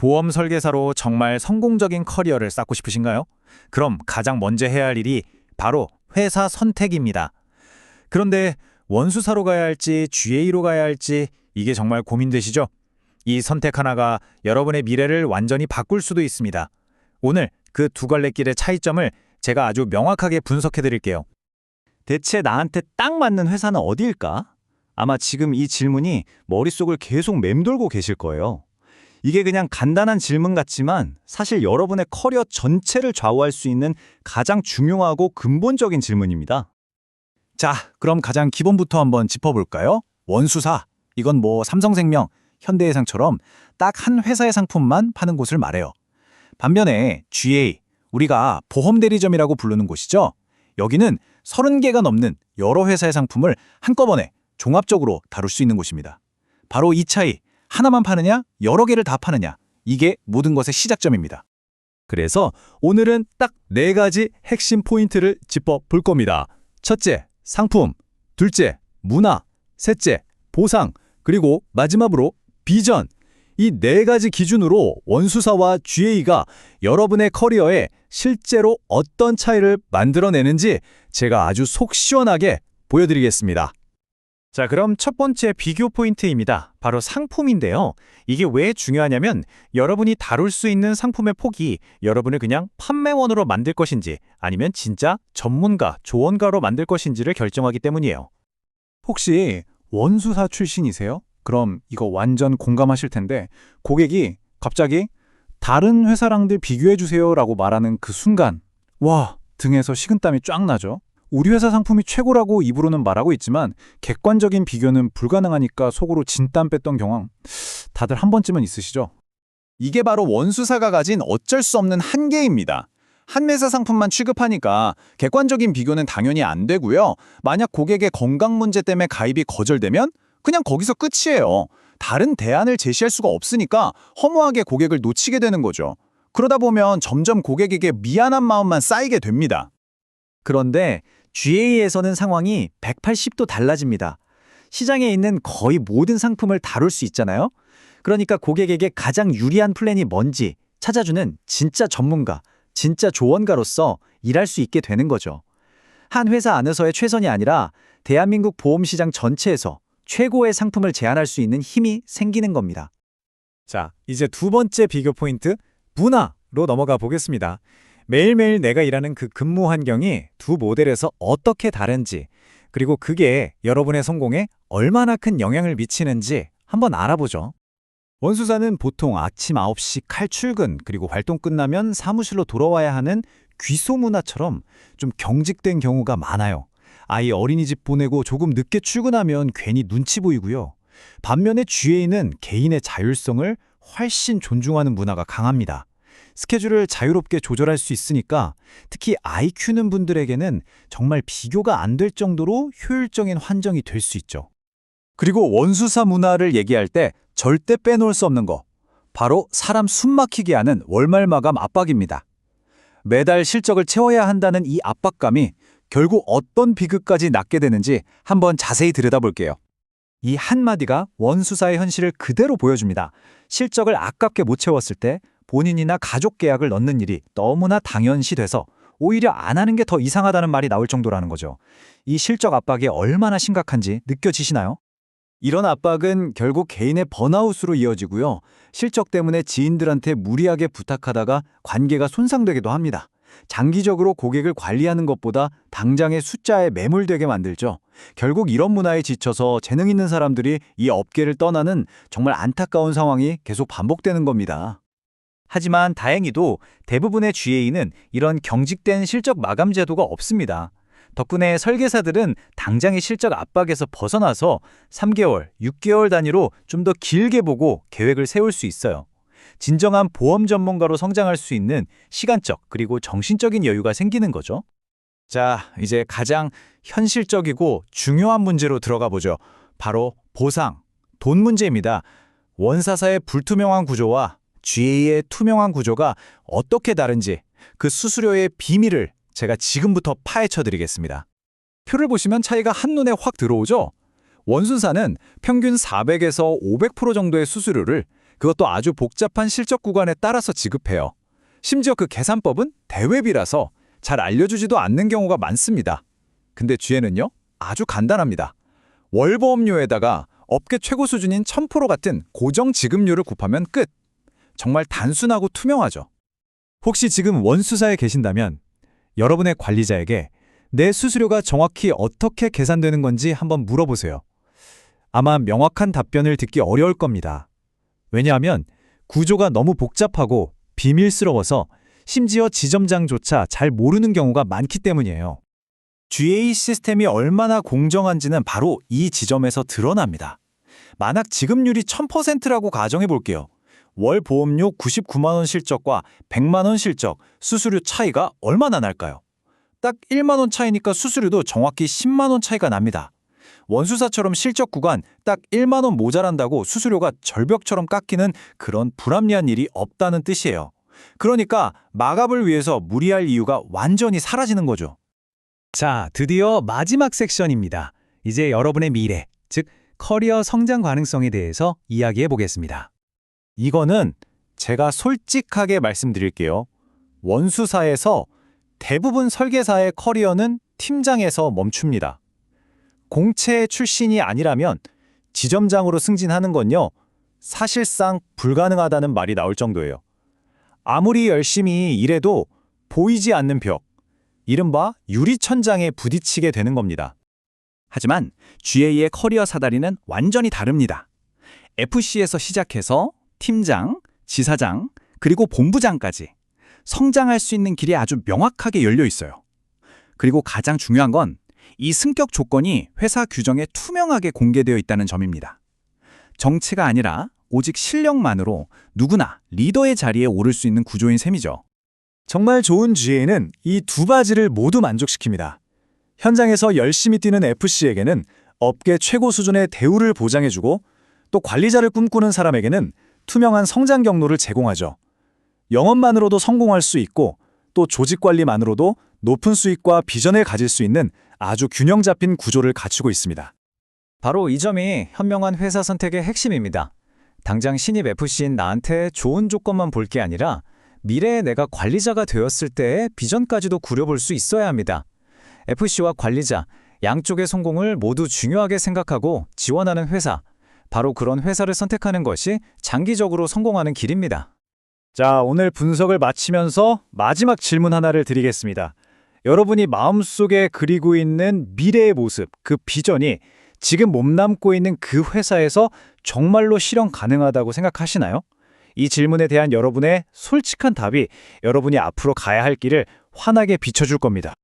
보험 설계사로 정말 성공적인 커리어를 쌓고 싶으신가요? 그럼 가장 먼저 해야 할 일이 바로 회사 선택입니다. 그런데 원수사로 가야 할지 GA로 가야 할지 이게 정말 고민되시죠? 이 선택 하나가 여러분의 미래를 완전히 바꿀 수도 있습니다. 오늘 그 두 갈래길의 차이점을 제가 아주 명확하게 분석해 드릴게요. 대체 나한테 딱 맞는 회사는 어디일까? 아마 지금 이 질문이 머릿속을 계속 맴돌고 계실 거예요. 이게 그냥 간단한 질문 같지만 사실 여러분의 커리어 전체를 좌우할 수 있는 가장 중요하고 근본적인 질문입니다. 자, 그럼 가장 기본부터 한번 짚어볼까요? 원수사. 이건 뭐 삼성생명, 현대해상처럼 딱 한 회사의 상품만 파는 곳을 말해요. 반면에 GA, 우리가 보험대리점이라고 부르는 곳이죠. 여기는 30개가 넘는 여러 회사의 상품을 한꺼번에 종합적으로 다룰 수 있는 곳입니다. 바로 이 차이, 하나만 파느냐, 여러 개를 다 파느냐, 이게 모든 것의 시작점입니다. 그래서 오늘은 딱 4가지 핵심 포인트를 짚어볼 겁니다. 첫째, 상품. 둘째, 문화. 셋째, 보상. 그리고 마지막으로 비전. 이 4가지 기준으로 원수사와 GA가 여러분의 커리어에 실제로 어떤 차이를 만들어내는지 제가 아주 속 시원하게 보여드리겠습니다. 자, 그럼 첫 번째 비교 포인트입니다. 바로 상품인데요. 이게 왜 중요하냐면 여러분이 다룰 수 있는 상품의 폭이 여러분을 그냥 판매원으로 만들 것인지 아니면 진짜 전문가, 조언가로 만들 것인지를 결정하기 때문이에요. 혹시 원수사 출신이세요? 그럼 이거 완전 공감하실 텐데 고객이 갑자기 다른 회사랑들 비교해주세요 라고 말하는 그 순간 와, 등에서 식은땀이 쫙 나죠. 우리 회사 상품이 최고라고 입으로는 말하고 있지만 객관적인 비교는 불가능하니까 속으로 진땀 뺐던 경험 다들 한 번쯤은 있으시죠? 이게 바로 원수사가 가진 어쩔 수 없는 한계입니다. 한 회사 상품만 취급하니까 객관적인 비교는 당연히 안 되고요. 만약 고객의 건강 문제 때문에 가입이 거절되면 그냥 거기서 끝이에요. 다른 대안을 제시할 수가 없으니까 허무하게 고객을 놓치게 되는 거죠. 그러다 보면 점점 고객에게 미안한 마음만 쌓이게 됩니다. 그런데 GA에서는 상황이 180도 달라집니다. 시장에 있는 거의 모든 상품을 다룰 수 있잖아요. 그러니까 고객에게 가장 유리한 플랜이 뭔지 찾아주는 진짜 전문가, 진짜 조언가로서 일할 수 있게 되는 거죠. 한 회사 안에서의 최선이 아니라 대한민국 보험시장 전체에서 최고의 상품을 제안할 수 있는 힘이 생기는 겁니다. 자, 이제 두 번째 비교 포인트, 문화로 넘어가 보겠습니다. 매일매일 내가 일하는 그 근무 환경이 두 모델에서 어떻게 다른지, 그리고 그게 여러분의 성공에 얼마나 큰 영향을 미치는지 한번 알아보죠. 원수사는 보통 아침 9시 칼출근, 그리고 활동 끝나면 사무실로 돌아와야 하는 귀소 문화처럼 좀 경직된 경우가 많아요. 아이 어린이집 보내고 조금 늦게 출근하면 괜히 눈치 보이고요. 반면에 GA는 개인의 자율성을 훨씬 존중하는 문화가 강합니다. 스케줄을 자유롭게 조절할 수 있으니까 특히 아이 키우는 분들에게는 정말 비교가 안 될 정도로 효율적인 환경이 될 수 있죠. 그리고 원수사 문화를 얘기할 때 절대 빼놓을 수 없는 거 바로 사람 숨막히게 하는 월말 마감 압박입니다. 매달 실적을 채워야 한다는 이 압박감이 결국 어떤 비극까지 낳게 되는지 한번 자세히 들여다볼게요. 이 한마디가 원수사의 현실을 그대로 보여줍니다. 실적을 아깝게 못 채웠을 때 본인이나 가족 계약을 넣는 일이 너무나 당연시돼서 오히려 안 하는 게 더 이상하다는 말이 나올 정도라는 거죠. 이 실적 압박이 얼마나 심각한지 느껴지시나요? 이런 압박은 결국 개인의 번아웃으로 이어지고요. 실적 때문에 지인들한테 무리하게 부탁하다가 관계가 손상되기도 합니다. 장기적으로 고객을 관리하는 것보다 당장의 숫자에 매몰되게 만들죠. 결국 이런 문화에 지쳐서 재능 있는 사람들이 이 업계를 떠나는 정말 안타까운 상황이 계속 반복되는 겁니다. 하지만 다행히도 대부분의 GA는 이런 경직된 실적 마감 제도가 없습니다. 덕분에 설계사들은 당장의 실적 압박에서 벗어나서 3개월, 6개월 단위로 좀 더 길게 보고 계획을 세울 수 있어요. 진정한 보험 전문가로 성장할 수 있는 시간적 그리고 정신적인 여유가 생기는 거죠. 자, 이제 가장 현실적이고 중요한 문제로 들어가 보죠. 바로 보상, 돈 문제입니다. 원사사의 불투명한 구조와 GA의 투명한 구조가 어떻게 다른지 그 수수료의 비밀을 제가 지금부터 파헤쳐 드리겠습니다. 표를 보시면 차이가 한눈에 확 들어오죠? 원수사는 평균 400에서 500% 정도의 수수료를 그것도 아주 복잡한 실적 구간에 따라서 지급해요. 심지어 그 계산법은 대외비라서 잘 알려주지도 않는 경우가 많습니다. 근데 GN은요? 아주 간단합니다. 월보험료에다가 업계 최고 수준인 1000% 같은 고정 지급료를 곱하면 끝. 정말 단순하고 투명하죠. 혹시 지금 원수사에 계신다면 여러분의 관리자에게 내 수수료가 정확히 어떻게 계산되는 건지 한번 물어보세요. 아마 명확한 답변을 듣기 어려울 겁니다. 왜냐하면 구조가 너무 복잡하고 비밀스러워서 심지어 지점장조차 잘 모르는 경우가 많기 때문이에요. GA 시스템이 얼마나 공정한지는 바로 이 지점에서 드러납니다. 만약 지급률이 1000%라고 가정해 볼게요. 월 보험료 99만 원 실적과 100만 원 실적, 수수료 차이가 얼마나 날까요? 딱 1만 원 차이니까 수수료도 정확히 10만 원 차이가 납니다. 원수사처럼 실적 구간 딱 1만 원 모자란다고 수수료가 절벽처럼 깎이는 그런 불합리한 일이 없다는 뜻이에요. 그러니까 마감을 위해서 무리할 이유가 완전히 사라지는 거죠. 자, 드디어 마지막 섹션입니다. 이제 여러분의 미래, 즉 커리어 성장 가능성에 대해서 이야기해 보겠습니다. 이거는 제가 솔직하게 말씀드릴게요. 원수사에서 대부분 설계사의 커리어는 팀장에서 멈춥니다. 공채 출신이 아니라면 지점장으로 승진하는 건요, 사실상 불가능하다는 말이 나올 정도예요. 아무리 열심히 일해도 보이지 않는 벽, 이른바 유리천장에 부딪히게 되는 겁니다. 하지만 GA의 커리어 사다리는 완전히 다릅니다. FC에서 시작해서 팀장, 지사장, 그리고 본부장까지 성장할 수 있는 길이 아주 명확하게 열려 있어요. 그리고 가장 중요한 건 이 승격 조건이 회사 규정에 투명하게 공개되어 있다는 점입니다. 정체가 아니라 오직 실력만으로 누구나 리더의 자리에 오를 수 있는 구조인 셈이죠. 정말 좋은 GA는 이 두 가지를 모두 만족시킵니다. 현장에서 열심히 뛰는 FC에게는 업계 최고 수준의 대우를 보장해주고 또 관리자를 꿈꾸는 사람에게는 투명한 성장 경로를 제공하죠. 영업만으로도 성공할 수 있고 또 조직 관리만으로도 높은 수익과 비전을 가질 수 있는 아주 균형 잡힌 구조를 갖추고 있습니다. 바로 이 점이 현명한 회사 선택의 핵심입니다. 당장 신입 FC인 나한테 좋은 조건만 볼 게 아니라 미래에 내가 관리자가 되었을 때의 비전까지도 구려볼 수 있어야 합니다. FC와 관리자, 양쪽의 성공을 모두 중요하게 생각하고 지원하는 회사, 바로 그런 회사를 선택하는 것이 장기적으로 성공하는 길입니다. 자, 오늘 분석을 마치면서 마지막 질문 하나를 드리겠습니다. 여러분이 마음속에 그리고 있는 미래의 모습, 그 비전이 지금 몸담고 있는 그 회사에서 정말로 실현 가능하다고 생각하시나요? 이 질문에 대한 여러분의 솔직한 답이 여러분이 앞으로 가야 할 길을 환하게 비춰줄 겁니다.